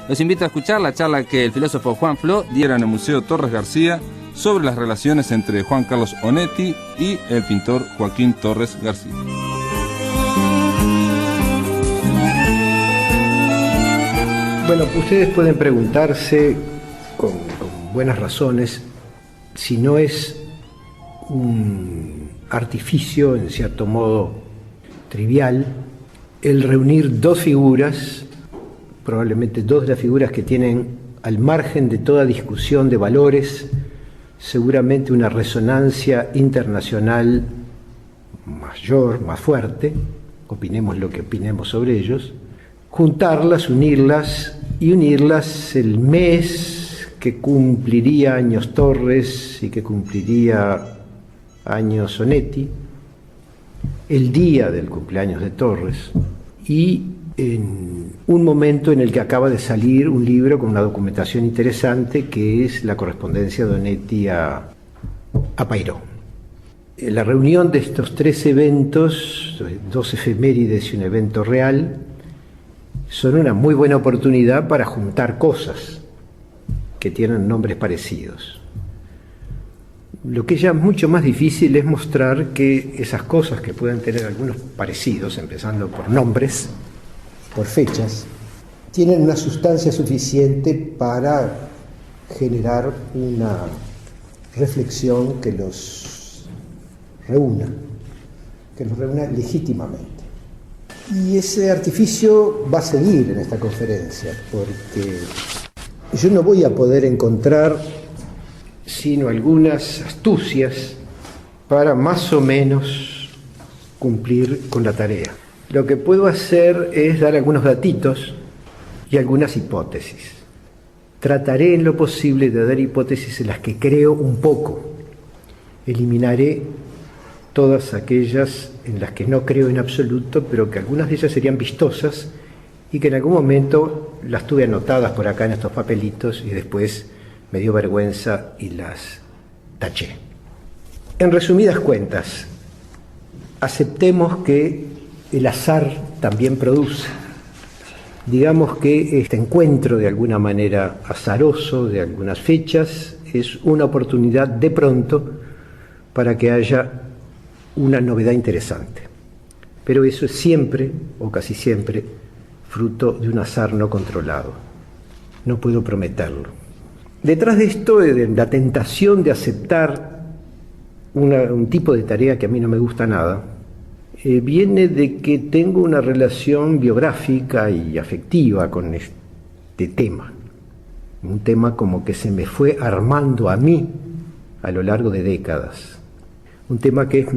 Los invito a escuchar la charla que el filósofo Juan Fló diera en el Museo Torres García sobre las relaciones entre Juan Carlos Onetti y el pintor Joaquín Torres García. Bueno, ustedes pueden preguntarse con buenas razones si no es un artificio, en cierto modo trivial, el reunir dos figuras, probablemente dos de las figuras que tienen, al margen de toda discusión de valores, seguramente una resonancia internacional mayor, más fuerte, opinemos lo que opinemos sobre ellos, juntarlas, unirlas el mes que cumpliría años Torres y que cumpliría años Onetti, el día del cumpleaños de Torres, y en un momento en el que acaba de salir un libro con una documentación interesante que es la correspondencia de Onetti a Pairó. La reunión de estos tres eventos, dos efemérides y un evento real, son una muy buena oportunidad para juntar cosas que tienen nombres parecidos. Lo que ya es mucho más difícil es mostrar que esas cosas que pueden tener algunos parecidos, empezando por nombres, por fechas, tienen una sustancia suficiente para generar una reflexión que los reúna legítimamente. Y ese artificio va a seguir en esta conferencia, porque yo no voy a poder encontrar sino algunas astucias para más o menos cumplir con la tarea. Lo que puedo hacer es dar algunos datitos y algunas hipótesis. Trataré en lo posible de dar hipótesis en las que creo un poco. Eliminaré todas aquellas en las que no creo en absoluto, pero que algunas de ellas serían vistosas y que en algún momento las tuve anotadas por acá en estos papelitos y después me dio vergüenza y las taché. En resumidas cuentas, aceptemos que el azar también produce. Digamos que este encuentro de alguna manera azaroso de algunas fechas es una oportunidad de pronto para que haya una novedad interesante. Pero eso es siempre, o casi siempre, fruto de un azar no controlado. No puedo prometerlo. Detrás de esto, de la tentación de aceptar un tipo de tarea que a mí no me gusta nada, viene de que tengo una relación biográfica y afectiva con este tema. Un tema como que se me fue armando a mí a lo largo de décadas. Un tema que es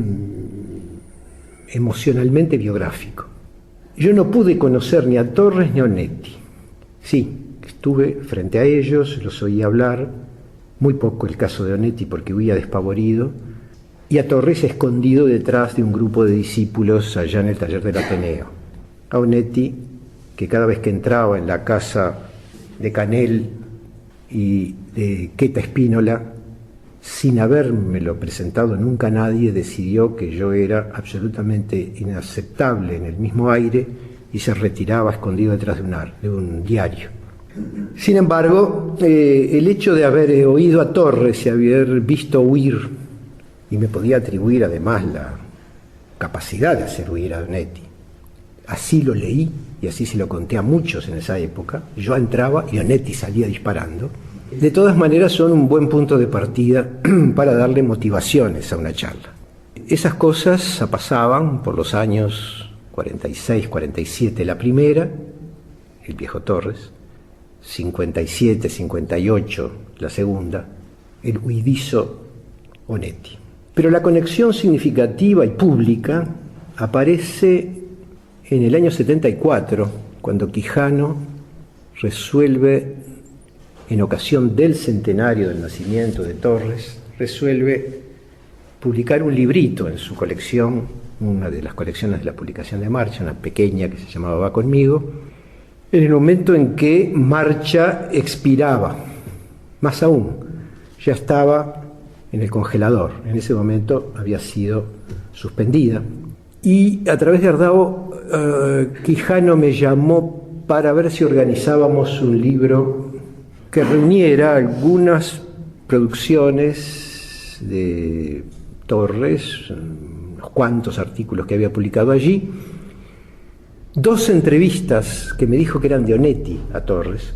emocionalmente biográfico. Yo no pude conocer ni a Torres ni a Onetti. Sí, estuve frente a ellos, los oí hablar, muy poco el caso de Onetti porque huía despavorido, y a Torres escondido detrás de un grupo de discípulos allá en el taller del Ateneo. A Onetti, que cada vez que entraba en la casa de Canel y de Queta Espínola, sin habérmelo presentado nunca nadie, decidió que yo era absolutamente inaceptable en el mismo aire y se retiraba escondido detrás de un diario. Sin embargo, el hecho de haber oído a Torres y haber visto huir, y me podía atribuir además la capacidad de hacer huir a Onetti, así lo leí y así se lo conté a muchos en esa época, yo entraba y Onetti salía disparando. De todas maneras son un buen punto de partida para darle motivaciones a una charla. Esas cosas pasaban por los años 46, 47 la primera, el viejo Torres, 57, 58 la segunda, el huidizo Onetti. Pero la conexión significativa y pública aparece en el año 74, cuando Quijano resuelve, en ocasión del centenario del nacimiento de Torres, resuelve publicar un librito en su colección, una de las colecciones de la publicación de Marcha, una pequeña que se llamaba Va Conmigo, en el momento en que Marcha expiraba. Más aún, ya estaba en el congelador, en ese momento había sido suspendida. Y a través de Ardao, Quijano me llamó para ver si organizábamos un libro que reuniera algunas producciones de Torres, unos cuantos artículos que había publicado allí, 2 entrevistas que me dijo que eran de Onetti a Torres,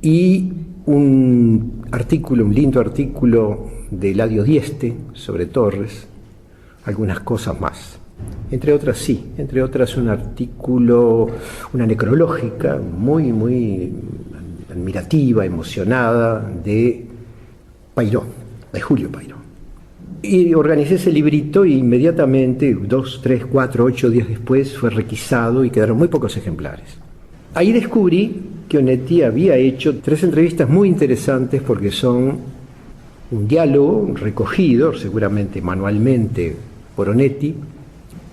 y un artículo, un lindo artículo de Eladio Dieste sobre Torres, algunas cosas más. Entre otras un artículo, una necrológica muy admirativa, emocionada, de Pairó, de Julio Pairó. Y organicé ese librito y inmediatamente, 2, 3, 4, 8 días después, fue requisado y quedaron muy pocos ejemplares. Ahí descubrí que Onetti había hecho 3 entrevistas muy interesantes porque son un diálogo recogido, seguramente manualmente, por Onetti,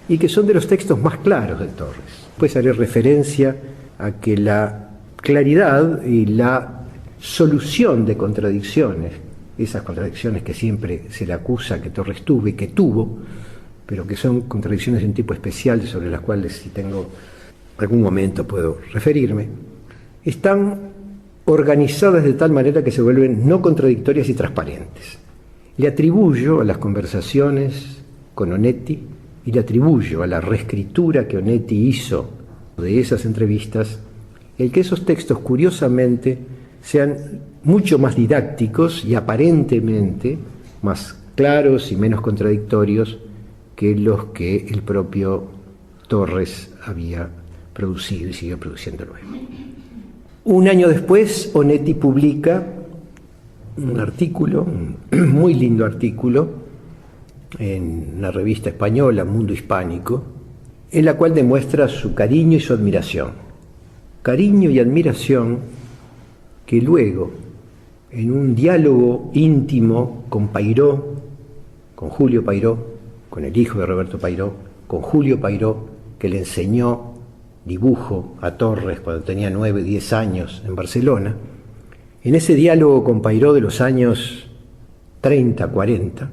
y que son de los textos más claros de Torres. Pues haré referencia a que la claridad y la solución de contradicciones, esas contradicciones que siempre se le acusa que Torres tuvo y que tuvo, pero que son contradicciones de un tipo especial sobre las cuales si tengo algún momento puedo referirme, están organizadas de tal manera que se vuelven no contradictorias y transparentes. Le atribuyo a las conversaciones con Onetti y le atribuyo a la reescritura que Onetti hizo de esas entrevistas el que esos textos, curiosamente, sean mucho más didácticos y aparentemente más claros y menos contradictorios que los que el propio Torres había producido y siguió produciendo luego. Un año después, Onetti publica un artículo, un muy lindo artículo, en una revista española, Mundo Hispánico, en la cual demuestra su cariño y su admiración. Cariño y admiración que luego, en un diálogo íntimo con Pairó, con Julio Pairó, con el hijo de Roberto Pairó, con Julio Pairó, que le enseñó dibujo a Torres cuando tenía 9, 10 años en Barcelona, en ese diálogo con Pairó de los años 30, 40,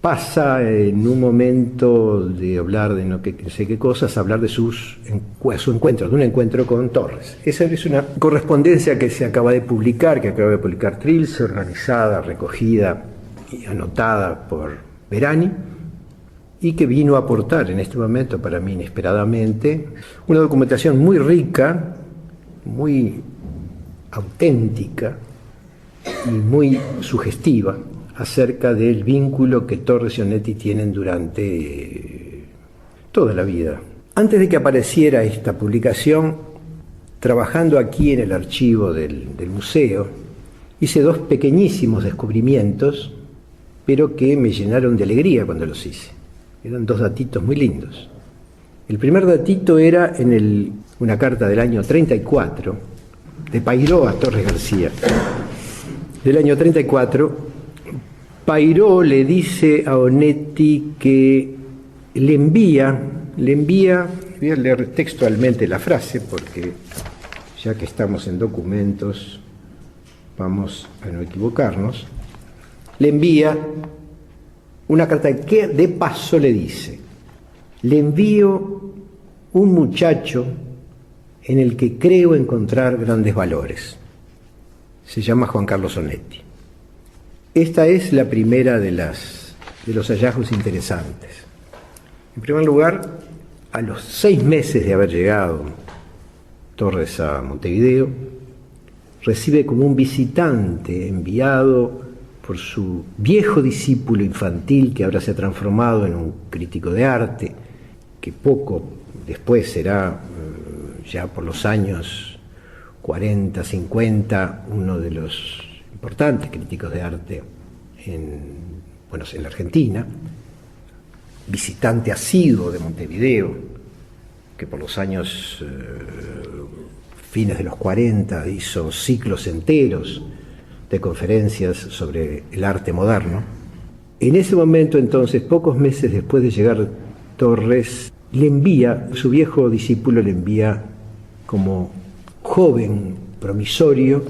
pasa en un momento de hablar de no sé qué cosas, a hablar de su encuentro, de un encuentro con Torres. Esa es una correspondencia que se acaba de publicar, Trilce, organizada, recogida y anotada por Verani, y que vino a aportar en este momento, para mí inesperadamente, una documentación muy rica, muy auténtica y muy sugestiva acerca del vínculo que Torres y Onetti tienen durante toda la vida. Antes de que apareciera esta publicación, trabajando aquí en el archivo del museo, hice 2 pequeñísimos descubrimientos, pero que me llenaron de alegría cuando los hice. Eran 2 datitos muy lindos. El primer datito era en una carta del año 34, de Pairó a Torres García. Del año 34, Pairó le dice a Onetti que le envía, voy a leer textualmente la frase porque ya que estamos en documentos vamos a no equivocarnos, le envía una carta que de paso le dice: le envío un muchacho en el que creo encontrar grandes valores. Se llama Juan Carlos Onetti. Esta es la primera de los hallazgos interesantes. En primer lugar, a los 6 meses de haber llegado Torres a Montevideo, recibe como un visitante enviado por su viejo discípulo infantil, que ahora se ha transformado en un crítico de arte, que poco después será, ya por los años 40, 50, uno de los importantes críticos de arte en la Argentina, visitante asiduo de Montevideo, que por los años fines de los 40 hizo ciclos enteros de conferencias sobre el arte moderno. En ese momento, entonces, pocos meses después de llegar Torres, su viejo discípulo le envía como joven promisorio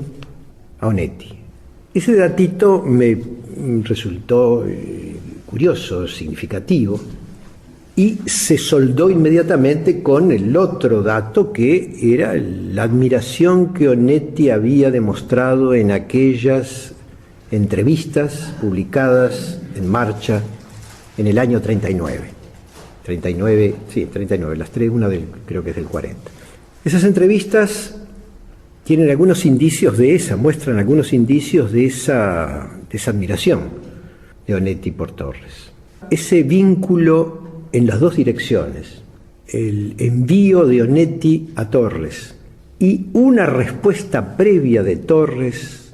a Onetti. Ese datito me resultó curioso, significativo, y se soldó inmediatamente con el otro dato, que era la admiración que Onetti había demostrado en aquellas entrevistas publicadas en Marcha en el año 39. 39, las tres, creo que es del 40. Esas entrevistas tienen algunos indicios muestran algunos indicios de esa admiración de Onetti por Torres. Ese vínculo en las dos direcciones, el envío de Onetti a Torres y una respuesta previa de Torres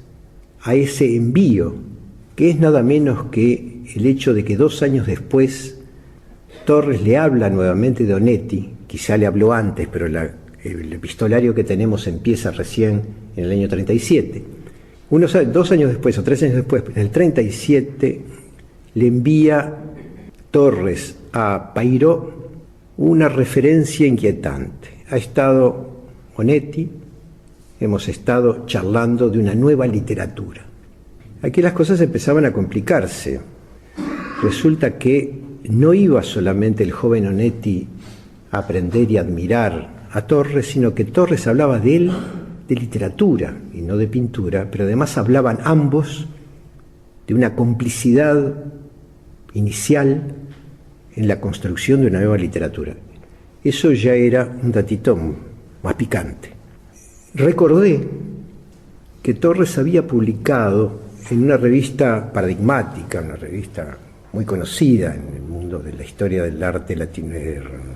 a ese envío, que es nada menos que el hecho de que 2 años después Torres le habla nuevamente de Onetti, quizá le habló antes, pero el epistolario que tenemos empieza recién en el año 37. 2 años después o 3 años después, en el 37, le envía Torres a Pairó una referencia inquietante. Ha estado Onetti, hemos estado charlando de una nueva literatura. Aquí las cosas empezaban a complicarse. Resulta que no iba solamente el joven Onetti a aprender y admirar a Torres, sino que Torres hablaba de él de literatura y no de pintura, pero además hablaban ambos de una complicidad inicial en la construcción de una nueva literatura. Eso ya era un datito más picante. Recordé que Torres había publicado en una revista paradigmática, una revista muy conocida en el mundo de la historia del arte latino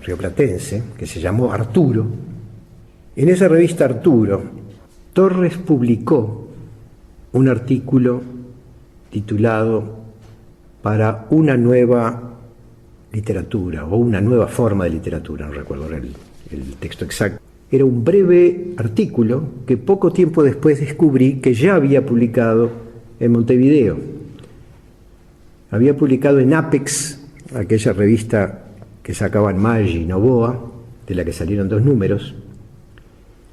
rioplatense, que se llamó Arturo. En esa revista Arturo, Torres publicó un artículo titulado Para una nueva literatura, o una nueva forma de literatura, no recuerdo el texto exacto. Era un breve artículo que poco tiempo después descubrí que ya había publicado en Montevideo. Había publicado en Apex, aquella revista que sacaban Maggi y Novoa, de la que salieron 2 números,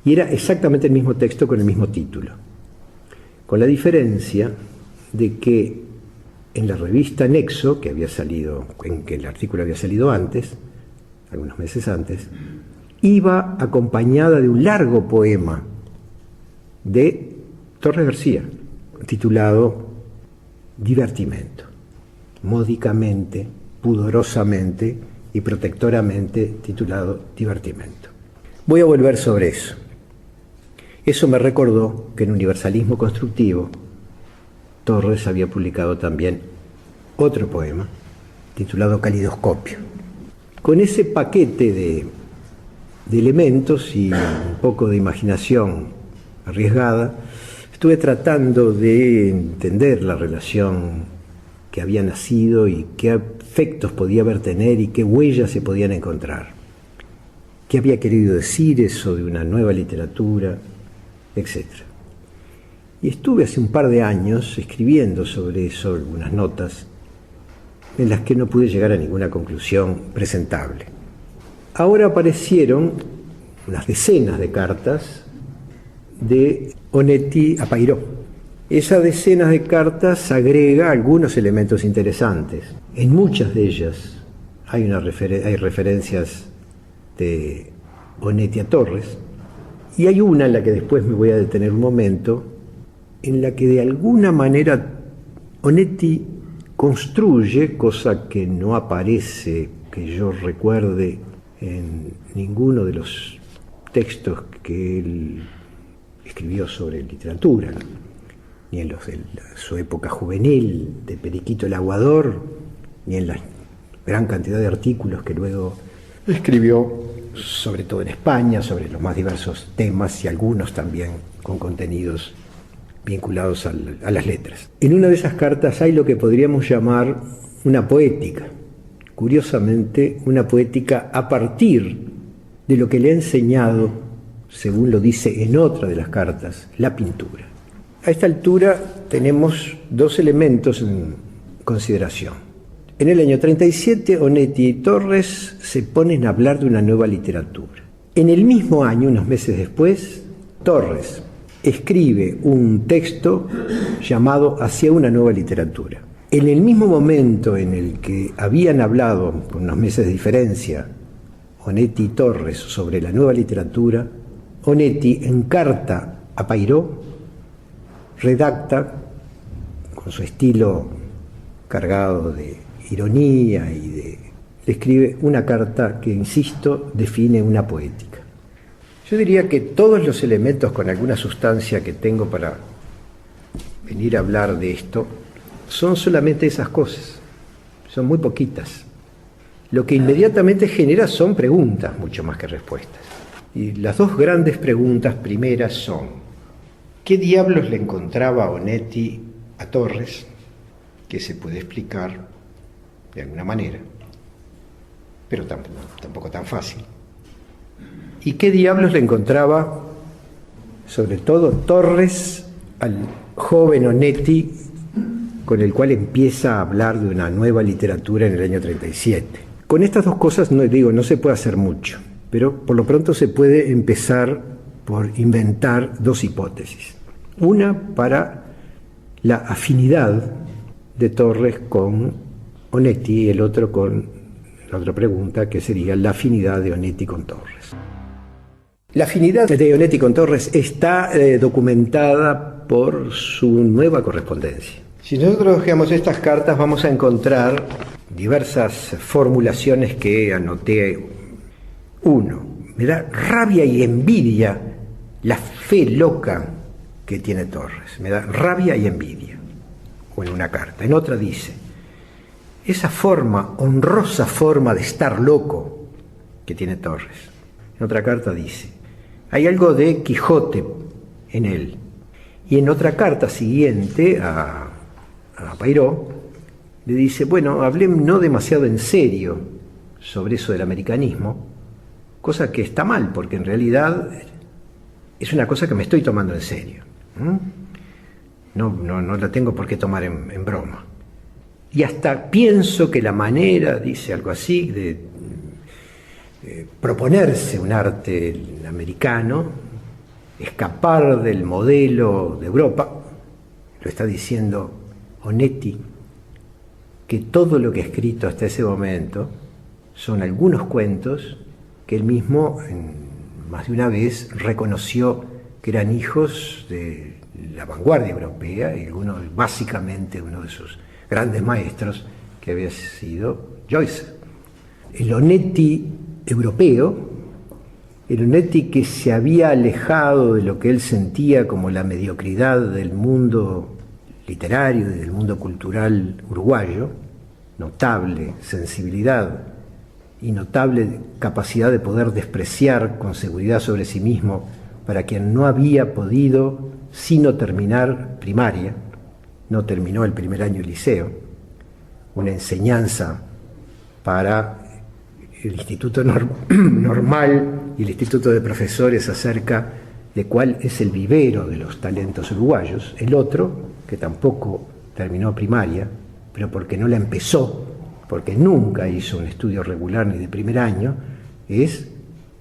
y era exactamente el mismo texto con el mismo título, con la diferencia de que en la revista Nexo, que había salido, en que el artículo había salido antes, algunos meses antes, iba acompañada de un largo poema de Torres García, titulado Divertimento, módicamente, pudorosamente y protectoramente titulado Divertimento. Voy a volver sobre eso. Eso me recordó que en Universalismo Constructivo Torres había publicado también otro poema titulado Calidoscopio. Con ese paquete de elementos y un poco de imaginación arriesgada, estuve tratando de entender la relación que había nacido y qué efectos podía tener y qué huellas se podían encontrar. ¿Qué había querido decir eso de una nueva literatura, etcétera? Y estuve hace un par de años escribiendo sobre eso algunas notas en las que no pude llegar a ninguna conclusión presentable. Ahora aparecieron unas decenas de cartas de Onetti a Pairó. Esa decenas de cartas agrega algunos elementos interesantes. En muchas de ellas hay referencias de Onetti a Torres, y hay una en la que después me voy a detener un momento, en la que de alguna manera Onetti construye, cosa que no aparece, que yo recuerde, en ninguno de los textos que él escribió sobre literatura, ni en los de su época juvenil, de Periquito el Aguador, ni en la gran cantidad de artículos que luego escribió, sobre todo en España, sobre los más diversos temas y algunos también con contenidos vinculados a las letras. En una de esas cartas hay lo que podríamos llamar una poética, curiosamente una poética a partir de lo que le ha enseñado, según lo dice en otra de las cartas, la pintura. A esta altura tenemos 2 elementos en consideración. En el año 37, Onetti y Torres se ponen a hablar de una nueva literatura. En el mismo año, unos meses después, Torres escribe un texto llamado Hacia una nueva literatura. En el mismo momento en el que habían hablado, con unos meses de diferencia, Onetti y Torres sobre la nueva literatura, Onetti encarta a Pairó, redacta con su estilo cargado de ironía le escribe una carta que, insisto, define una poética. Yo diría que todos los elementos con alguna sustancia que tengo para venir a hablar de esto son solamente esas cosas, son muy poquitas. Lo que inmediatamente genera son preguntas, mucho más que respuestas. Y las dos grandes preguntas primeras son: ¿qué diablos le encontraba Onetti a Torres? Que se puede explicar de alguna manera, pero tampoco tan fácil. ¿Y qué diablos le encontraba, sobre todo Torres, al joven Onetti, con el cual empieza a hablar de una nueva literatura en el año 37? Con estas dos cosas no se puede hacer mucho, pero por lo pronto se puede empezar por inventar dos hipótesis. Una para la afinidad de Torres con Onetti y el otro con la otra pregunta, que sería la afinidad de Onetti con Torres. La afinidad de Onetti con Torres está documentada por su nueva correspondencia. Si nosotros hojeamos estas cartas vamos a encontrar diversas formulaciones que anoté. Uno, me da rabia y envidia la fe loca que tiene Torres. Me da rabia y envidia. O en una carta. En otra dice: esa honrosa forma de estar loco que tiene Torres. En otra carta dice: hay algo de Quijote en él. Y en otra carta siguiente a Pairó le dice: bueno, hablé no demasiado en serio sobre eso del americanismo, cosa que está mal, porque en realidad es una cosa que me estoy tomando en serio. No la tengo por qué tomar en broma. Y hasta pienso que la manera, dice algo así, de proponerse un arte americano, escapar del modelo de Europa, lo está diciendo Onetti, que todo lo que ha escrito hasta ese momento son algunos cuentos que él mismo más de una vez reconoció que eran hijos de la vanguardia europea, y básicamente uno de sus grandes maestros, que había sido Joyce. El Onetti europeo, el Onetti que se había alejado de lo que él sentía como la mediocridad del mundo literario y del mundo cultural uruguayo, notable sensibilidad y notable capacidad de poder despreciar con seguridad sobre sí mismo para quien no había podido sino terminar primaria, no terminó el primer año de liceo, una enseñanza para el Instituto Normal y el Instituto de Profesores acerca de cuál es el vivero de los talentos uruguayos. El otro, que tampoco terminó primaria, pero porque no la empezó, porque nunca hizo un estudio regular ni de primer año, es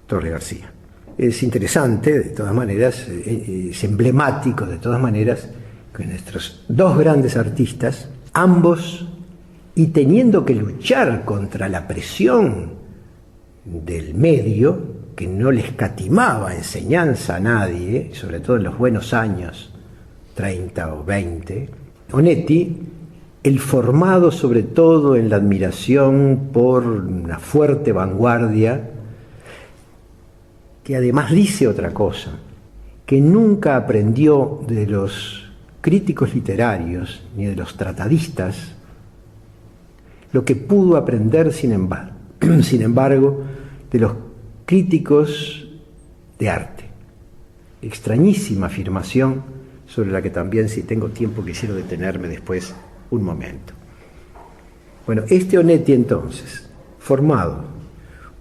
Torres García. Es interesante, de todas maneras, es emblemático, de todas maneras, que nuestros dos grandes artistas, ambos, y teniendo que luchar contra la presión del medio, que no le escatimaba enseñanza a nadie, sobre todo en los buenos años 30 o 20, Onetti, el formado sobre todo en la admiración por una fuerte vanguardia, que además dice otra cosa, que nunca aprendió de los críticos literarios ni de los tratadistas lo que pudo aprender, sin embargo, de los críticos de arte. Extrañísima afirmación sobre la que también, si tengo tiempo, quisiera detenerme después un momento. Bueno, este Onetti entonces, formado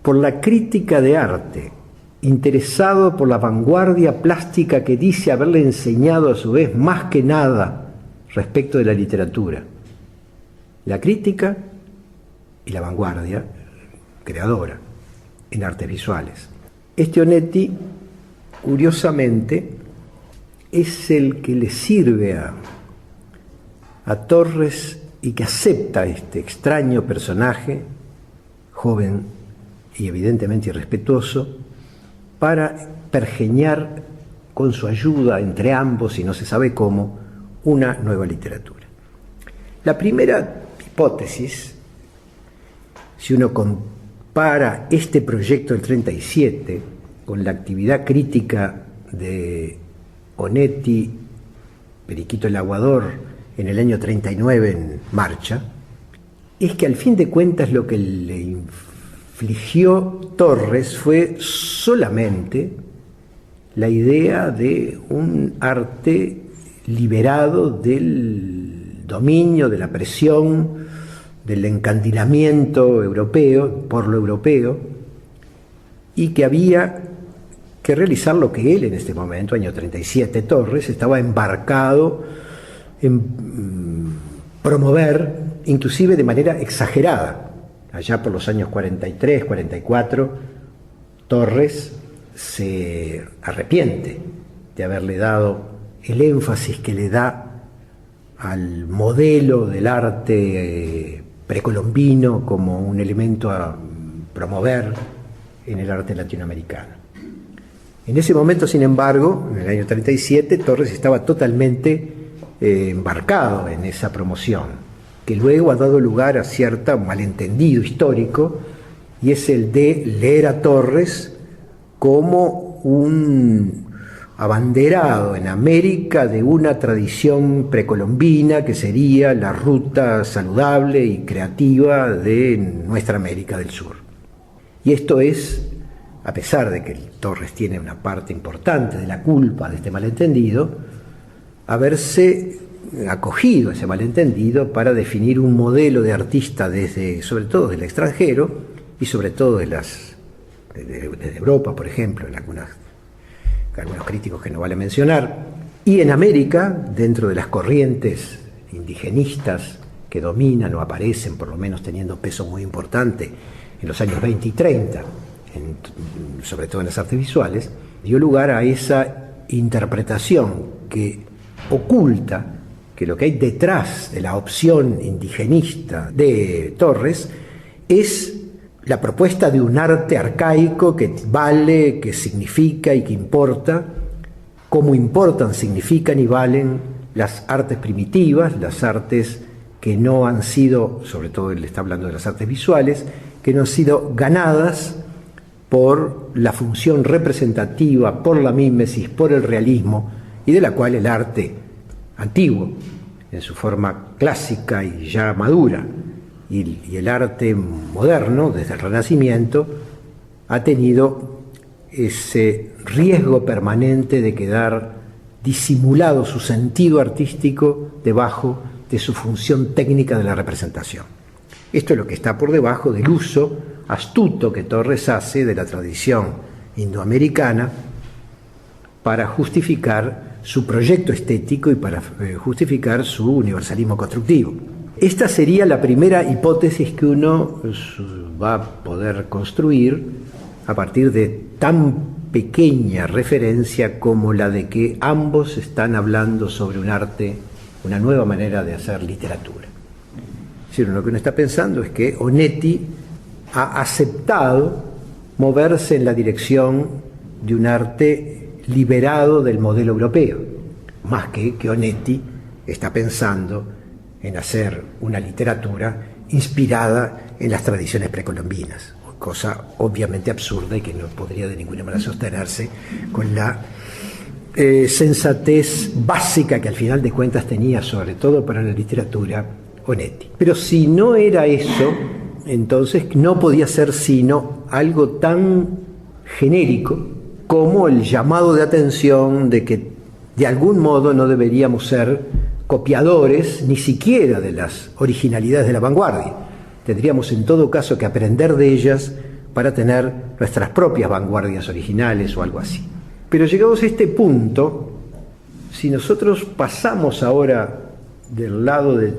por la crítica de arte, interesado por la vanguardia plástica que dice haberle enseñado a su vez más que nada respecto de la literatura, la crítica y la vanguardia creadora en artes visuales. Este Onetti, curiosamente, es el que le sirve a Torres y que acepta este extraño personaje, joven y evidentemente irrespetuoso, para pergeñar con su ayuda entre ambos, y no se sabe cómo, una nueva literatura. La primera hipótesis, si uno compara este proyecto del 37 con la actividad crítica de Onetti, Periquito el Aguador, en el año 39 en Marcha, es que al fin de cuentas lo que le infligió Torres fue solamente la idea de un arte liberado del dominio, de la presión, del encandilamiento europeo, por lo europeo, y que había que realizar lo que él en este momento, año 37, Torres, estaba embarcado en promover, inclusive de manera exagerada. Allá por los años 43, 44, Torres se arrepiente de haberle dado el énfasis que le da al modelo del arte precolombino como un elemento a promover en el arte latinoamericano. En ese momento, sin embargo, en el año 37, Torres estaba totalmente embarcado en esa promoción, que luego ha dado lugar a cierto malentendido histórico, y es el de leer a Torres como un abanderado en América de una tradición precolombina que sería la ruta saludable y creativa de nuestra América del Sur. Y esto es, a pesar de que Torres tiene una parte importante de la culpa de este malentendido, haberse acogido a ese malentendido para definir un modelo de artista desde, sobre todo del extranjero y sobre todo desde Europa, por ejemplo, en algunos críticos que no vale mencionar, y en América, dentro de las corrientes indigenistas que dominan o aparecen, por lo menos teniendo peso muy importante en los años 20 y 30, sobre todo en las artes visuales, dio lugar a esa interpretación que oculta que lo que hay detrás de la opción indigenista de Torres es la propuesta de un arte arcaico que vale, que significa y que importa, como importan, significan y valen las artes primitivas, las artes que no han sido, sobre todo él está hablando de las artes visuales, que no han sido ganadas por la función representativa, por la mímesis, por el realismo, y de la cual el arte antiguo, en su forma clásica y ya madura, y el arte moderno, desde el Renacimiento, ha tenido ese riesgo permanente de quedar disimulado su sentido artístico debajo de su función técnica de la representación. Esto es lo que está por debajo del uso astuto que Torres hace de la tradición indoamericana para justificar su proyecto estético y para justificar su universalismo constructivo. Esta sería la primera hipótesis que uno va a poder construir a partir de tan pequeña referencia como la de que ambos están hablando sobre un arte, una nueva manera de hacer literatura. Es decir, lo que uno está pensando es que Onetti ha aceptado moverse en la dirección de un arte liberado del modelo europeo, más que Onetti está pensando en hacer una literatura inspirada en las tradiciones precolombinas, cosa obviamente absurda y que no podría de ninguna manera sostenerse con la sensatez básica que al final de cuentas tenía, sobre todo para la literatura, Onetti. Pero si no era eso, entonces no podía ser sino algo tan genérico como el llamado de atención de que de algún modo no deberíamos ser copiadores ni siquiera de las originalidades de la vanguardia. Tendríamos en todo caso que aprender de ellas para tener nuestras propias vanguardias originales o algo así. Pero llegados a este punto, si nosotros pasamos ahora del lado de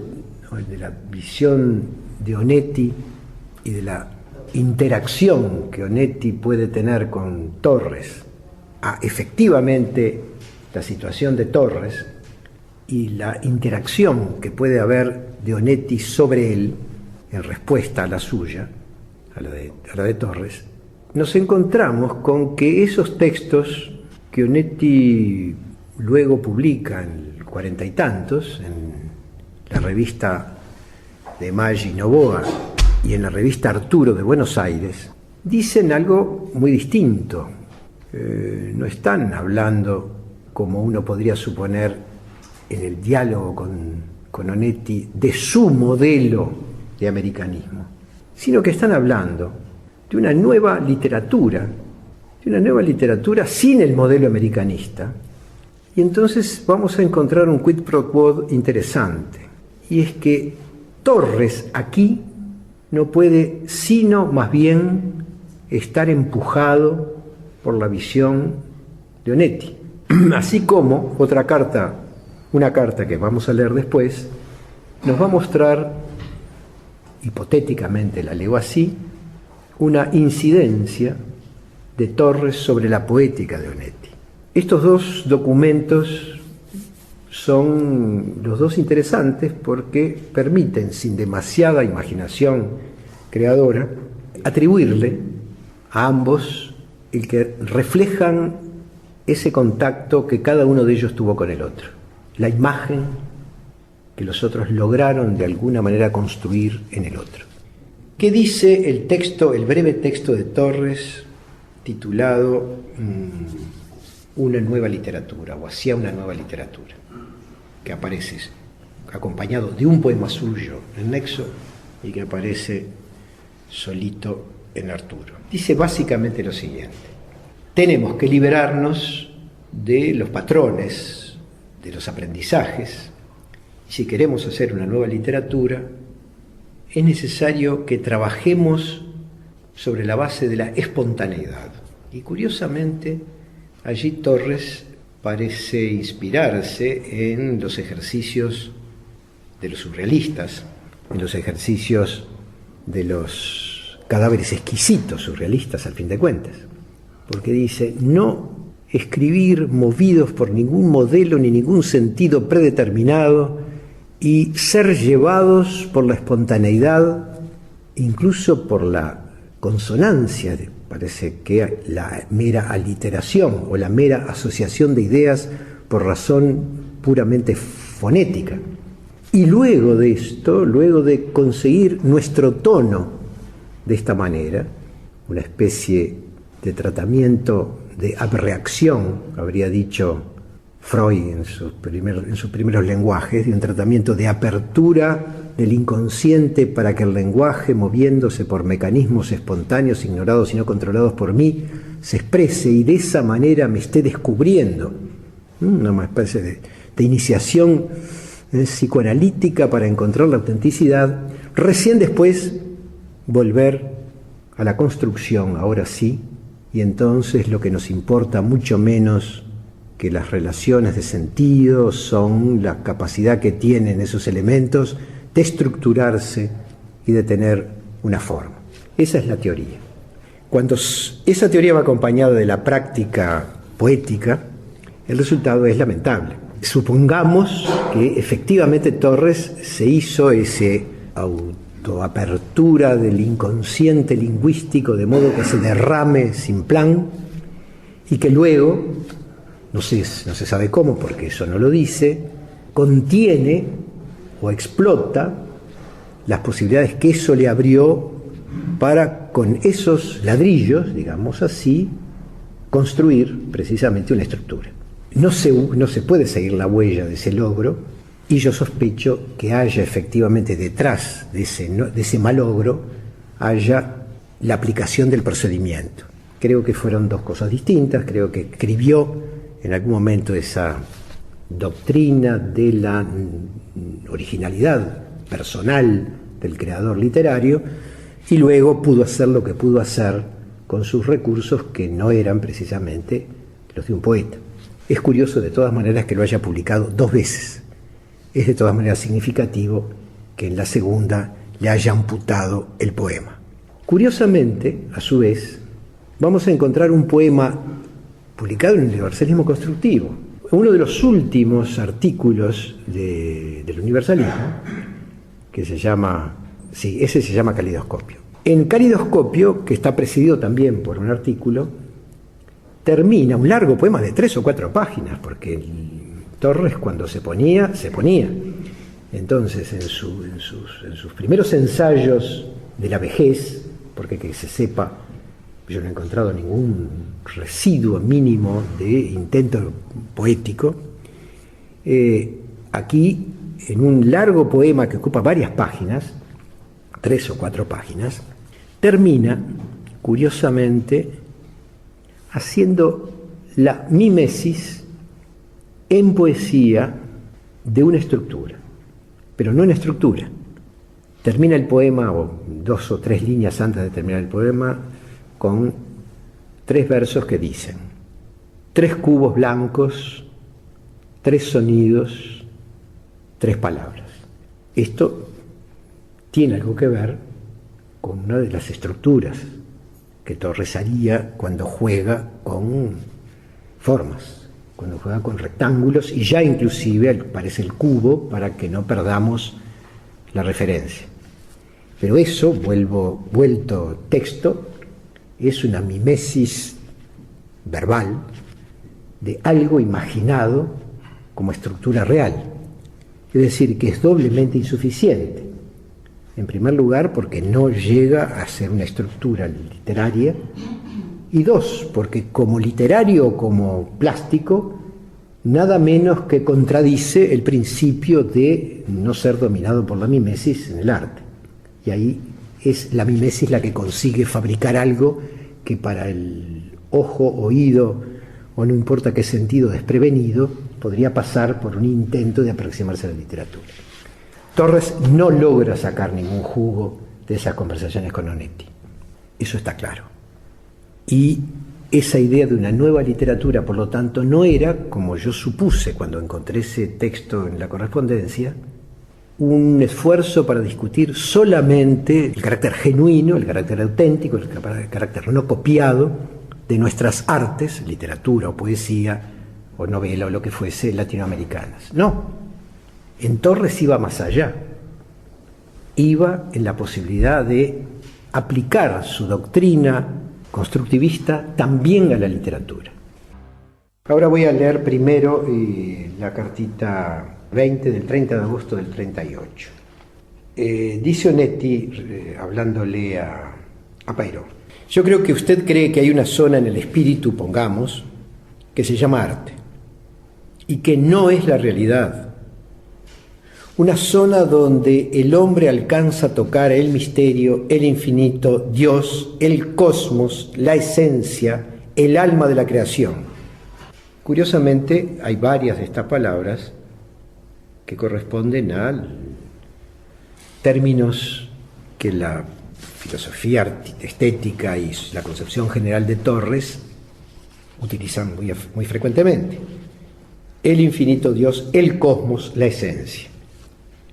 la visión de Onetti y de la interacción que Onetti puede tener con Torres a efectivamente la situación de Torres, y la interacción que puede haber de Onetti sobre él, en respuesta a la suya, a la de Torres, nos encontramos con que esos textos que Onetti luego publica en el 40 y tantos, en la revista de Maggi Novoa y en la revista Arturo de Buenos Aires, dicen algo muy distinto. No están hablando, como uno podría suponer en el diálogo con Onetti, de su modelo de americanismo, sino que están hablando de una nueva literatura sin el modelo americanista. Y entonces vamos a encontrar un quid pro quo interesante, y es que Torres aquí no puede sino más bien estar empujado por la visión de Onetti. Así como una carta que vamos a leer después, nos va a mostrar, hipotéticamente la leo así, una incidencia de Torres sobre la poética de Onetti. Estos dos documentos son los dos interesantes porque permiten, sin demasiada imaginación creadora, atribuirle a ambos el que reflejan ese contacto que cada uno de ellos tuvo con el otro, la imagen que los otros lograron de alguna manera construir en el otro. ¿Qué dice el texto, el breve texto de Torres, titulado Una nueva literatura, o Hacia una nueva literatura, que aparece acompañado de un poema suyo en Nexo y que aparece solito en Arturo? Dice básicamente lo siguiente: tenemos que liberarnos de los patrones, de los aprendizajes, y si queremos hacer una nueva literatura, es necesario que trabajemos sobre la base de la espontaneidad. Y curiosamente, allí Torres parece inspirarse en los ejercicios de los surrealistas, en los ejercicios de los cadáveres exquisitos surrealistas, al fin de cuentas, porque dice: no escribir movidos por ningún modelo ni ningún sentido predeterminado y ser llevados por la espontaneidad, incluso por la consonancia, parece que la mera aliteración o la mera asociación de ideas por razón puramente fonética. Y luego de esto, luego de conseguir nuestro tono de esta manera, una especie de tratamiento de abreacción, habría dicho Freud en sus primeros lenguajes, de un tratamiento de apertura del inconsciente para que el lenguaje, moviéndose por mecanismos espontáneos, ignorados y no controlados por mí, se exprese y de esa manera me esté descubriendo. Una especie de iniciación psicoanalítica para encontrar la autenticidad, recién después volver a la construcción, ahora sí, y entonces lo que nos importa mucho menos que las relaciones de sentido son la capacidad que tienen esos elementos de estructurarse y de tener una forma. Esa es la teoría. Cuando esa teoría va acompañada de la práctica poética, el resultado es lamentable. Supongamos que efectivamente Torres se hizo ese autoapertura del inconsciente lingüístico de modo que se derrame sin plan y que luego, no se sabe cómo porque eso no lo dice, contiene o explota las posibilidades que eso le abrió para con esos ladrillos, digamos así, construir precisamente una estructura. No se puede seguir la huella de ese logro y yo sospecho que haya efectivamente detrás de ese malogro haya la aplicación del procedimiento. Creo que fueron dos cosas distintas, creo que escribió en algún momento esa doctrina de la originalidad personal del creador literario y luego pudo hacer lo que pudo hacer con sus recursos que no eran precisamente los de un poeta. Es curioso de todas maneras que lo haya publicado 2 veces. Es de todas maneras significativo que en la segunda le haya amputado el poema. Curiosamente, a su vez, vamos a encontrar un poema publicado en el Universalismo Constructivo. uno de los últimos artículos del universalismo, que se llama, sí, ese se llama Calidoscopio. En Calidoscopio, que está presidido también por un artículo, termina un largo poema de 3 o 4 páginas, porque Torres cuando se ponía, se ponía. Entonces, en sus primeros ensayos de la vejez, porque que se sepa, yo no he encontrado ningún residuo mínimo de intento poético, aquí, en un largo poema que ocupa varias páginas, 3 o 4 páginas, termina, curiosamente, haciendo la mimesis en poesía de una estructura, pero no en estructura. Termina el poema, o 2 o 3 líneas antes de terminar el poema, con 3 versos que dicen: 3 cubos blancos, 3 sonidos, 3 palabras. Esto tiene algo que ver con una de las estructuras que Torres haría cuando juega con formas, cuando juega con rectángulos, y ya inclusive aparece el cubo para que no perdamos la referencia. Pero eso, vuelto texto, es una mimesis verbal de algo imaginado como estructura real. Es decir, que es doblemente insuficiente. En primer lugar, porque no llega a ser una estructura literaria, y 2, porque como literario o como plástico, nada menos que contradice el principio de no ser dominado por la mimesis en el arte. Y ahí es la mimesis la que consigue fabricar algo que para el ojo, oído, o no importa qué sentido desprevenido, podría pasar por un intento de aproximarse a la literatura. Torres no logra sacar ningún jugo de esas conversaciones con Onetti, eso está claro. Y esa idea de una nueva literatura, por lo tanto, no era, como yo supuse cuando encontré ese texto en la correspondencia, un esfuerzo para discutir solamente el carácter genuino, el carácter auténtico, el carácter no copiado de nuestras artes, literatura o poesía o novela o lo que fuese, latinoamericanas. No, en Torres iba más allá, iba en la posibilidad de aplicar su doctrina constructivista también a la literatura. Ahora voy a leer primero la cartita 20 del 30 de agosto del 38. Dice Onetti, hablándole a Pairó: yo creo que usted cree que hay una zona en el espíritu, pongamos, que se llama arte, y que no es la realidad. Una zona donde el hombre alcanza a tocar el misterio, el infinito, Dios, el cosmos, la esencia, el alma de la creación. Curiosamente, hay varias de estas palabras que corresponden a términos que la filosofía estética y la concepción general de Torres utilizan muy frecuentemente. El infinito, Dios, el cosmos, la esencia.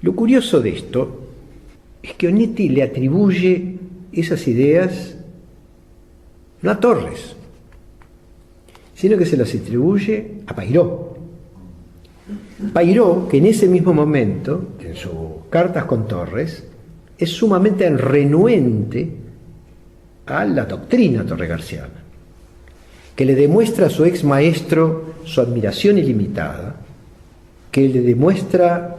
Lo curioso de esto es que Onetti le atribuye esas ideas no a Torres, sino que se las atribuye a Pairó. Pairó, que en ese mismo momento, en sus cartas con Torres, es sumamente renuente a la doctrina torregarciana, que le demuestra a su ex maestro su admiración ilimitada, que le demuestra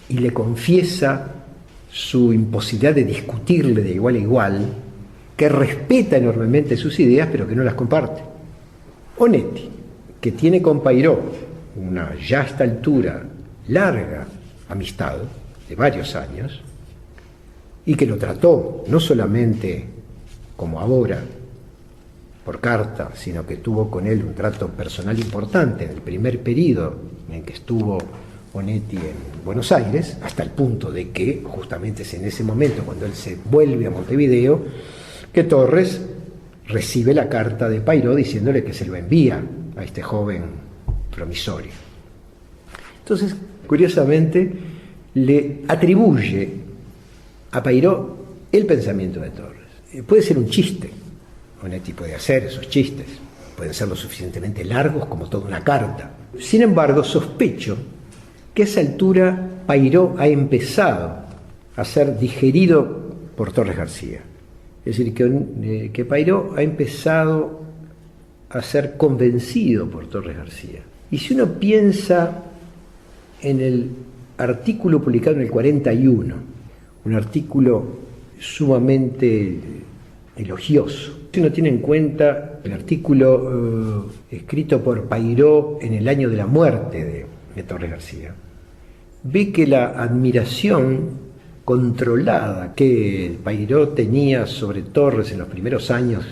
y le confiesa su imposibilidad de discutirle de igual a igual, que respeta enormemente sus ideas, pero que no las comparte. Onetti, que tiene con Pairó una ya a esta altura larga amistad de varios años, y que lo trató no solamente como ahora por carta, sino que tuvo con él un trato personal importante en el primer periodo en que estuvo Onetti en Buenos Aires, hasta el punto de que justamente es en ese momento, cuando él se vuelve a Montevideo, que Torres recibe la carta de Pairó diciéndole que se lo envía a este joven promisorio. Entonces, curiosamente, le atribuye a Pairó el pensamiento de Torres. Puede ser un chiste, Onetti puede hacer esos chistes, pueden ser lo suficientemente largos como toda una carta. Sin embargo, sospecho que a esa altura Pairó ha empezado a ser digerido por Torres García. Es decir, que Pairó ha empezado a ser convencido por Torres García. Y si uno piensa en el artículo publicado en el 41, un artículo sumamente elogioso, si uno tiene en cuenta el artículo escrito por Pairó en el año de la muerte de Torres García, ve que la admiración controlada que Pairó tenía sobre Torres en los primeros años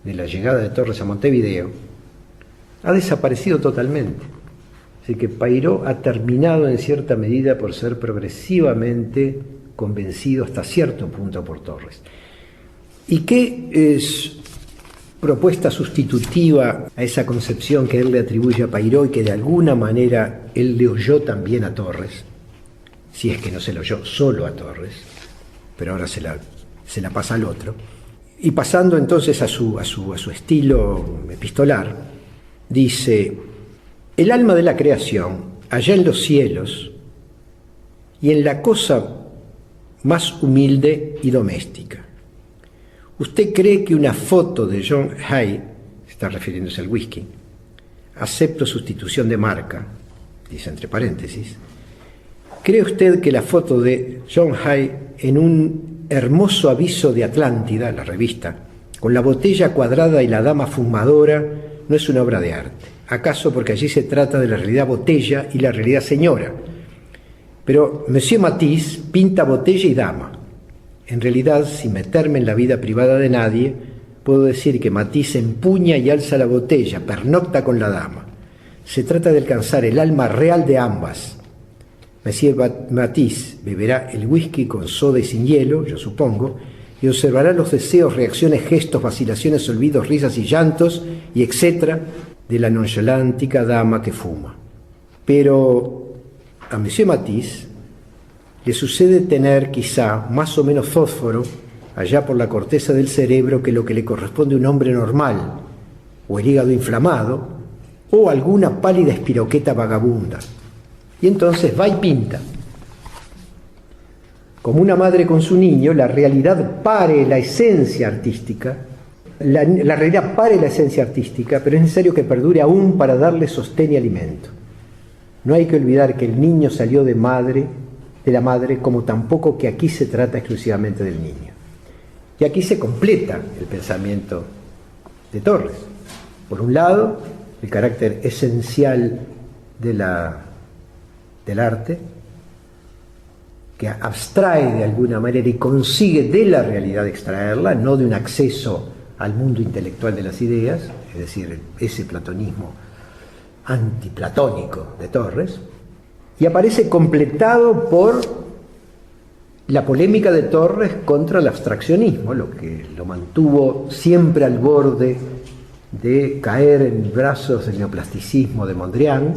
de la llegada de Torres a Montevideo ha desaparecido totalmente. Así que Pairó ha terminado en cierta medida por ser progresivamente convencido hasta cierto punto por Torres. ¿Y qué es propuesta sustitutiva a esa concepción que él le atribuye a Pairó y que de alguna manera él le oyó también a Torres? Si es que no se lo oyó solo a Torres, pero ahora se la pasa al otro. Y pasando entonces a su estilo epistolar, dice: el alma de la creación, allá en los cielos, y en la cosa más humilde y doméstica. ¿Usted cree que una foto de John Hay, está refiriéndose al whisky, acepto sustitución de marca, dice entre paréntesis, ¿cree usted que la foto de John Hay en un hermoso aviso de Atlántida, la revista, con la botella cuadrada y la dama fumadora, no es una obra de arte? ¿Acaso porque allí se trata de la realidad botella y la realidad señora? Pero Monsieur Matisse pinta botella y dama. En realidad, sin meterme en la vida privada de nadie, puedo decir que Matisse empuña y alza la botella, pernocta con la dama. Se trata de alcanzar el alma real de ambas. Monsieur Matisse beberá el whisky con soda y sin hielo, yo supongo, y observará los deseos, reacciones, gestos, vacilaciones, olvidos, risas y llantos, y etcétera, de la nonchalántica dama que fuma. Pero a Monsieur Matisse le sucede tener quizá más o menos fósforo allá por la corteza del cerebro que lo que le corresponde a un hombre normal, o el hígado inflamado, o alguna pálida espiroqueta vagabunda. Y entonces va y pinta. Como una madre con su niño, la realidad pare la esencia artística, la realidad pare la esencia artística, pero es necesario que perdure aún para darle sostén y alimento. No hay que olvidar que el niño salió de la madre, como tampoco que aquí se trata exclusivamente del niño. Y aquí se completa el pensamiento de Torres. Por un lado, el carácter esencial del arte, que abstrae de alguna manera y consigue de la realidad extraerla, no de un acceso al mundo intelectual de las ideas, es decir, ese platonismo antiplatónico de Torres, y aparece completado por la polémica de Torres contra el abstraccionismo, lo que lo mantuvo siempre al borde de caer en brazos del neoplasticismo de Mondrian,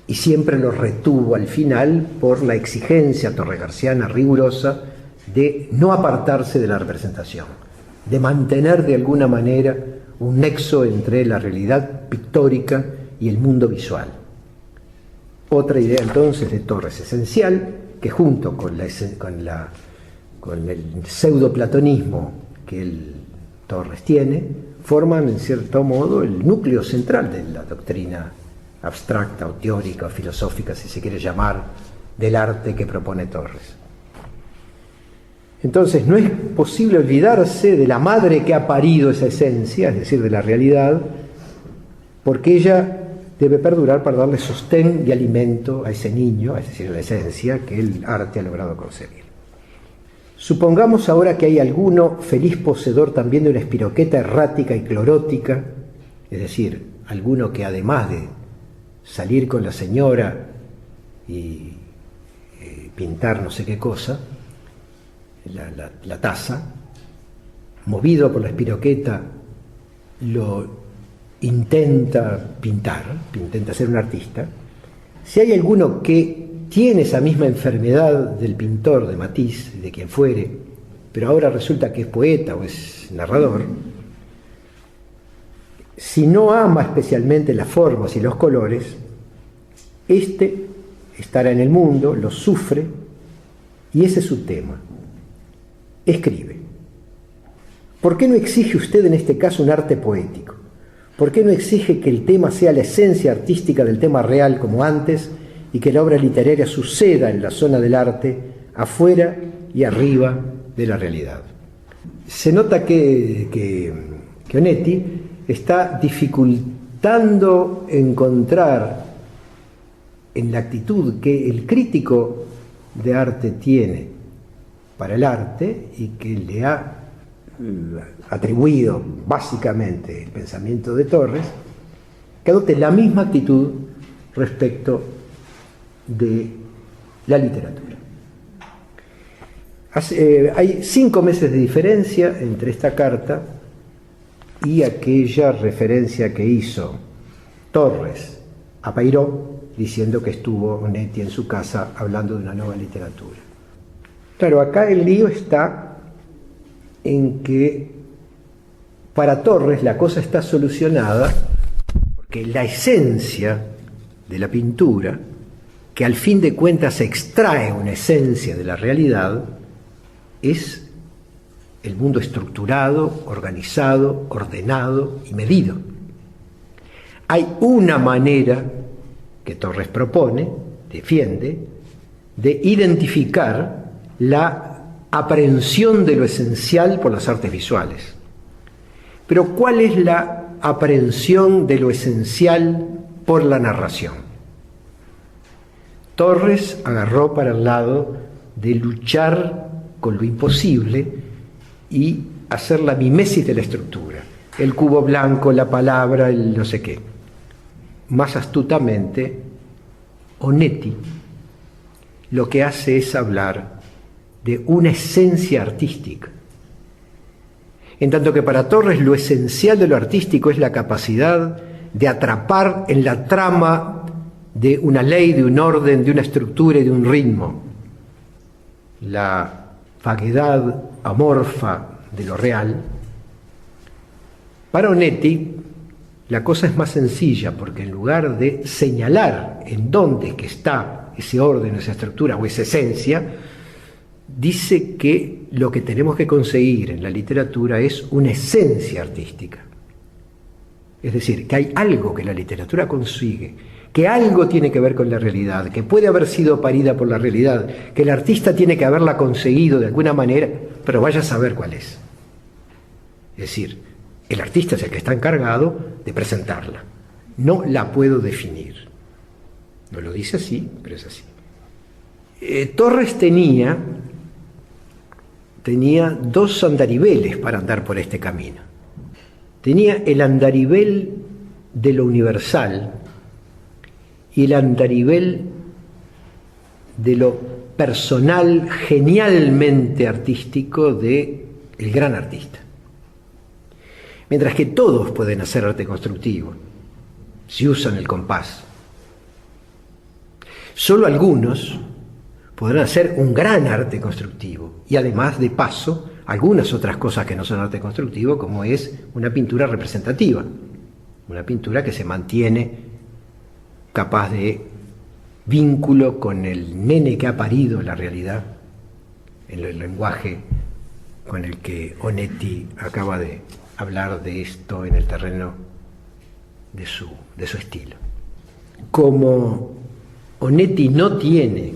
y siempre lo retuvo al final por la exigencia torregarciana rigurosa de no apartarse de la representación, de mantener de alguna manera un nexo entre la realidad pictórica y el mundo visual. Otra idea entonces de Torres esencial, que junto con el pseudoplatonismo que Torres tiene, forman en cierto modo el núcleo central de la doctrina abstracta o teórica o filosófica, si se quiere llamar, del arte que propone Torres. Entonces no es posible olvidarse de la madre que ha parido esa esencia, es decir, de la realidad, porque ella debe perdurar para darle sostén y alimento a ese niño, es decir, a la esencia que el arte ha logrado conseguir. Supongamos ahora que hay alguno feliz poseedor también de una espiroqueta errática y clorótica, es decir, alguno que además de salir con la señora y pintar no sé qué cosa, la taza, movido por la espiroqueta, lo intenta pintar, intenta ser un artista. Si hay alguno que tiene esa misma enfermedad del pintor, de Matisse, de quien fuere, pero ahora resulta que es poeta o es narrador, si no ama especialmente las formas y los colores, este estará en el mundo, lo sufre, y ese es su tema. Escribe. ¿Por qué no exige usted en este caso un arte poético? ¿Por qué no exige que el tema sea la esencia artística del tema real como antes y que la obra literaria suceda en la zona del arte, afuera y arriba de la realidad? Se nota que Onetti está dificultando encontrar en la actitud que el crítico de arte tiene para el arte y que le ha atribuido básicamente el pensamiento de Torres, que adopte la misma actitud respecto de la literatura. Hay 5 meses de diferencia entre esta carta y aquella referencia que hizo Torres a Peiró diciendo que estuvo Onetti en su casa hablando de una nueva literatura. Claro, acá el lío está en que para Torres la cosa está solucionada porque la esencia de la pintura, que al fin de cuentas extrae una esencia de la realidad, es el mundo estructurado, organizado, ordenado y medido. Hay una manera que Torres propone, defiende, de identificar la aprehensión de lo esencial por las artes visuales. Pero ¿cuál es la aprehensión de lo esencial por la narración? Torres agarró para el lado de luchar con lo imposible y hacer la mimesis de la estructura, el cubo blanco, la palabra, el no sé qué. Más astutamente, Onetti lo que hace es hablar de una esencia artística. En tanto que para Torres lo esencial de lo artístico es la capacidad de atrapar en la trama de una ley, de un orden, de una estructura y de un ritmo. La vaguedad amorfa de lo real. Para Onetti la cosa es más sencilla, porque en lugar de señalar en dónde que está ese orden, esa estructura o esa esencia, dice que lo que tenemos que conseguir en la literatura es una esencia artística. Es decir, que hay algo que la literatura consigue, que algo tiene que ver con la realidad, que puede haber sido parida por la realidad, que el artista tiene que haberla conseguido de alguna manera, pero vaya a saber cuál es. Es decir, el artista es el que está encargado de presentarla. No la puedo definir. No lo dice así, pero es así. Torres tenía 2 andariveles para andar por este camino. Tenía el andarivel de lo universal y el andarivel de lo personal genialmente artístico de el gran artista. Mientras que todos pueden hacer arte constructivo si usan el compás. Solo algunos podrán hacer un gran arte constructivo y además, de paso, algunas otras cosas que no son arte constructivo, como es una pintura representativa, una pintura que se mantiene capaz de vínculo con el nene que ha parido la realidad, en el lenguaje con el que Onetti acaba de hablar de esto en el terreno de su estilo. Como Onetti no tiene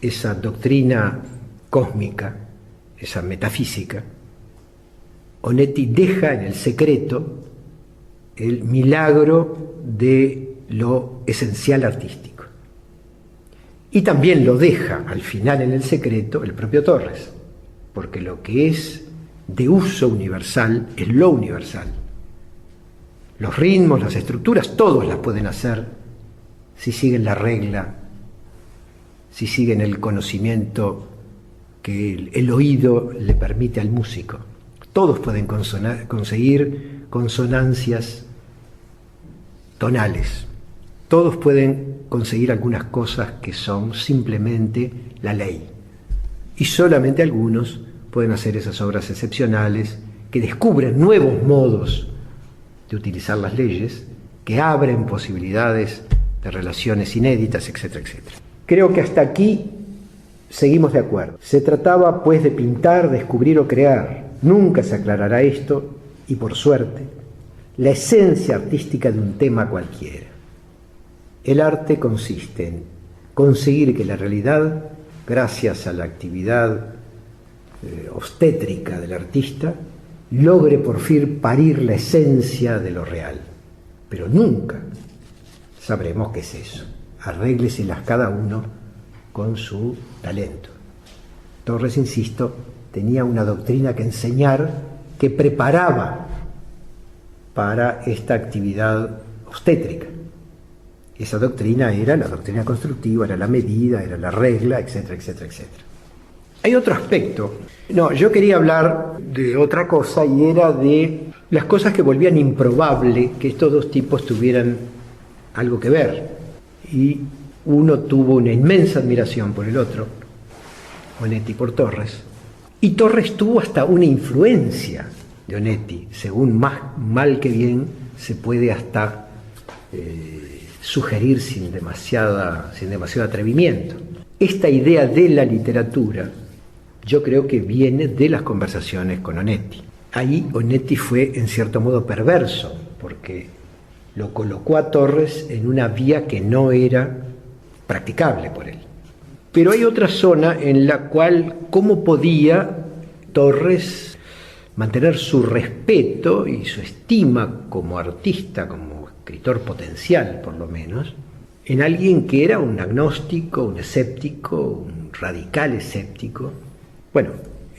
esa doctrina cósmica, esa metafísica, Onetti deja en el secreto el milagro de lo esencial artístico. Y también lo deja al final en el secreto el propio Torres, porque lo que es de uso universal es lo universal. Los ritmos, las estructuras, todos las pueden hacer si siguen la regla, si siguen el conocimiento que el oído le permite al músico. Todos pueden conseguir consonancias tonales. Todos pueden conseguir algunas cosas que son simplemente la ley. Y solamente algunos pueden hacer esas obras excepcionales que descubren nuevos modos de utilizar las leyes, que abren posibilidades de relaciones inéditas, etcétera, etcétera. Creo que hasta aquí seguimos de acuerdo. Se trataba, pues, de pintar, descubrir o crear. Nunca se aclarará esto, y por suerte, la esencia artística de un tema cualquiera. El arte consiste en conseguir que la realidad, gracias a la actividad obstétrica del artista, logre por fin parir la esencia de lo real. Pero nunca sabremos qué es eso. Arrégleselas cada uno con su talento. Torres, insisto, tenía una doctrina que enseñar, que preparaba para esta actividad obstétrica. Esa doctrina era la doctrina constructiva, era la medida, era la regla, etcétera, etcétera, etcétera. Hay otro aspecto. No, yo quería hablar de otra cosa, y era de las cosas que volvían improbable que estos dos tipos tuvieran algo que ver. Y uno tuvo una inmensa admiración por el otro, Onetti por Torres, y Torres tuvo hasta una influencia de Onetti, según más mal que bien se puede hasta sugerir sin demasiado atrevimiento. Esta idea de la literatura yo creo que viene de las conversaciones con Onetti. Ahí Onetti fue en cierto modo perverso, porque lo colocó a Torres en una vía que no era practicable por él. Pero hay otra zona en la cual, ¿cómo podía Torres mantener su respeto y su estima como artista, como escritor potencial por lo menos, en alguien que era un agnóstico, un escéptico, un radical escéptico? Bueno,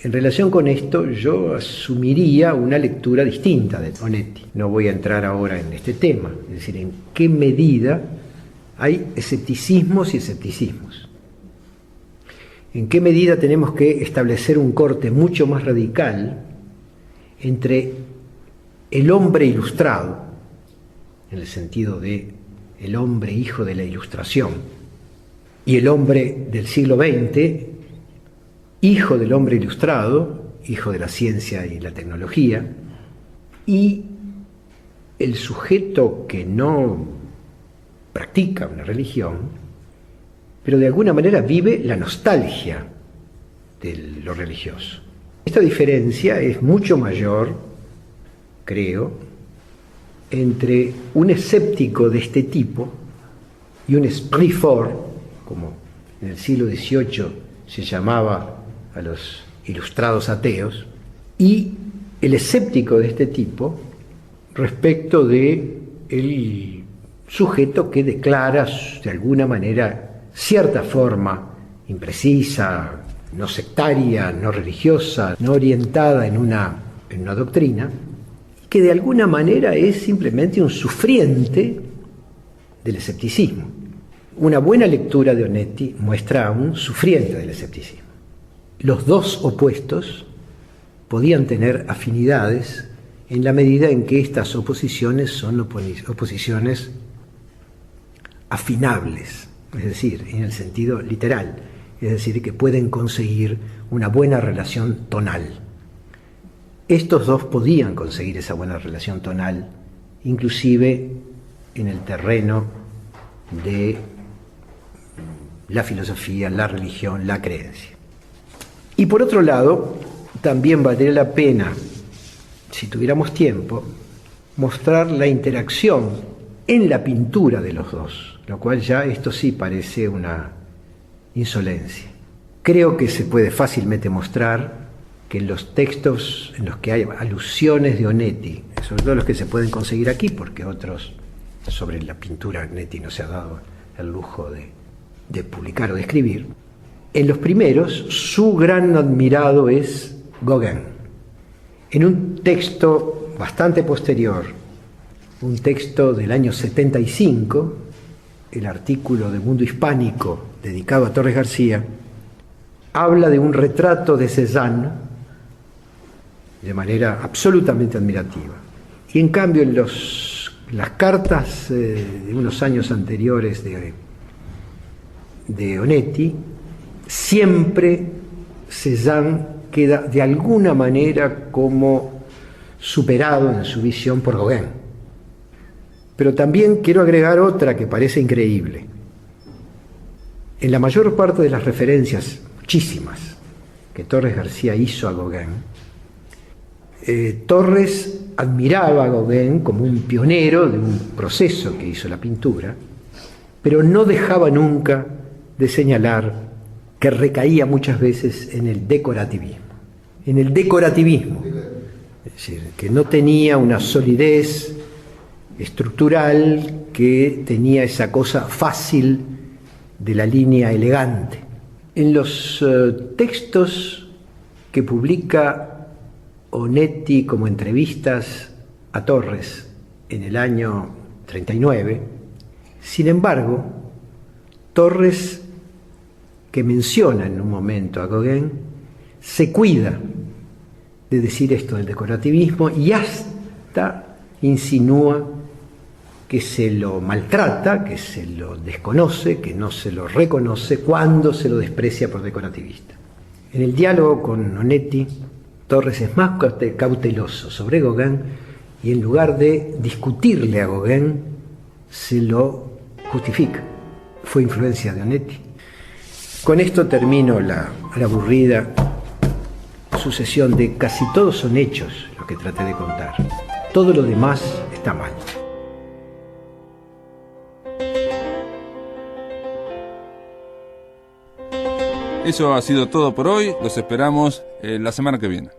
en relación con esto yo asumiría una lectura distinta de Onetti. No voy a entrar ahora en este tema, es decir, en qué medida hay escepticismos y escepticismos. En qué medida tenemos que establecer un corte mucho más radical entre el hombre ilustrado, en el sentido de el hombre hijo de la Ilustración, y el hombre del siglo XX, hijo del hombre ilustrado, hijo de la ciencia y la tecnología, y el sujeto que no practica una religión, pero de alguna manera vive la nostalgia de lo religioso. Esta diferencia es mucho mayor, creo, entre un escéptico de este tipo y un esprit fort, como en el siglo XVIII se llamaba a los ilustrados ateos, y el escéptico de este tipo respecto de el sujeto que declara de alguna manera cierta forma imprecisa, no sectaria, no religiosa, no orientada en una doctrina, que de alguna manera es simplemente un sufriente del escepticismo. Una buena lectura de Onetti muestra a un sufriente del escepticismo. Los dos opuestos podían tener afinidades en la medida en que estas oposiciones son oposiciones afinables, es decir, en el sentido literal, es decir, que pueden conseguir una buena relación tonal. Estos dos podían conseguir esa buena relación tonal, inclusive en el terreno de la filosofía, la religión, la creencia. Y por otro lado, también valdría la pena, si tuviéramos tiempo, mostrar la interacción en la pintura de los dos, lo cual ya esto sí parece una insolencia. Creo que se puede fácilmente mostrar que en los textos en los que hay alusiones de Onetti, sobre todo los que se pueden conseguir aquí, porque otros sobre la pintura Onetti no se ha dado el lujo de publicar o de escribir, en los primeros su gran admirado es Gauguin. En un texto bastante posterior, un texto del año 75, el artículo de Mundo Hispánico dedicado a Torres García, habla de un retrato de Cézanne de manera absolutamente admirativa. Y en cambio en las cartas de unos años anteriores de Onetti, siempre Cézanne queda de alguna manera como superado en su visión por Gauguin. Pero también quiero agregar otra que parece increíble. En la mayor parte de las referencias, muchísimas, que Torres García hizo a Gauguin, Torres admiraba a Gauguin como un pionero de un proceso que hizo la pintura, pero no dejaba nunca de señalar que recaía muchas veces en el decorativismo. En el decorativismo, es decir, que no tenía una solidez estructural, que tenía esa cosa fácil de la línea elegante. En los textos que publica Onetti como entrevistas a Torres en el año 39, sin embargo, Torres, que menciona en un momento a Gauguin, se cuida de decir esto del decorativismo y hasta insinúa que se lo maltrata, que se lo desconoce, que no se lo reconoce cuando se lo desprecia por decorativista. En el diálogo con Onetti, Torres es más cauteloso sobre Gauguin y en lugar de discutirle a Gauguin, se lo justifica. Fue influencia de Onetti. Con esto termino la aburrida sucesión de casi todos son hechos lo que traté de contar. Todo lo demás está mal. Eso ha sido todo por hoy. Los esperamos la semana que viene.